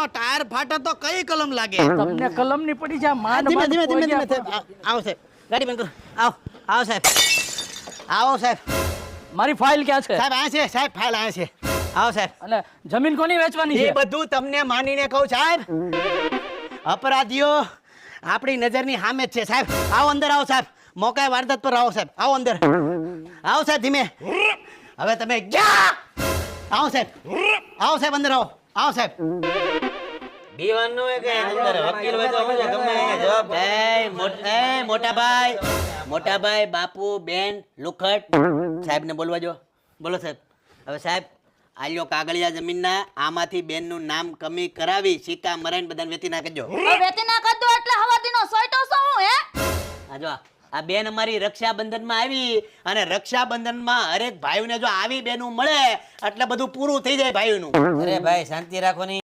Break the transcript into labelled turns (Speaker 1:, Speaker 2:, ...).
Speaker 1: Tyre ફાટે તો કઈ કલમ લાગે?
Speaker 2: તમને કલમ ની પડી જા માંડ
Speaker 1: ધીમે
Speaker 2: માંડ
Speaker 1: ધીમે ધીમે
Speaker 2: પહોંચ્યા
Speaker 1: ધીમે આવો સાહેબ, ગાડી બંધ કરો. આવો સાહેબ, આવો સાહેબ.
Speaker 2: મારી ફાઇલ ક્યાં છે?
Speaker 1: સાહેબ આ છે સાહેબ, ફાઇલ આ છે. આવો સાહેબ.
Speaker 2: અને જમીન કોની વેચવાની
Speaker 1: એ
Speaker 2: છે?
Speaker 1: બધું તમને માનીને કહું સાહેબ. અપરાધીઓ આપણી નજરની સામે જ છે સાહેબ. આવો અંદર આવો સાહેબ. મોકાએ વારદાત પર આવો સાહેબ. આવો અંદર આવો સાહેબ, ધીમે. હવે તમે ક્યાં આવો સાહેબ, આવો સાહેબ, અંદર આવો. આવો સાહેબ.
Speaker 3: દીવાનું હોય કે અંદર વકીલ હોય તો ગમે એ જવાબ.
Speaker 1: મોટા ભાઈ, બાપુ, બેન, લુખટ સાહેબ ને બોલવા જો. બોલો સાહેબ. હવે સાહેબ આલ્યો કાગળિયા જમીનના, આમાંથી બેનનું નામ કમી કરાવી સિક્કા મરાઈને બધાને વેચી નાખજો.
Speaker 4: વેતી ના કર દો એટલે હવાદીનો સોયટો છો હું હે?
Speaker 1: આ જો આ બેન અમારી રક્ષાબંધનમાં આવી, અને રક્ષાબંધનમાં હરેક ભાઈઓને જો આવી બેનું મળે એટલે બધું પૂરું થઈ જાય ભાઈઓનું.
Speaker 3: અરે ભાઈ શાંતિ રાખો ને.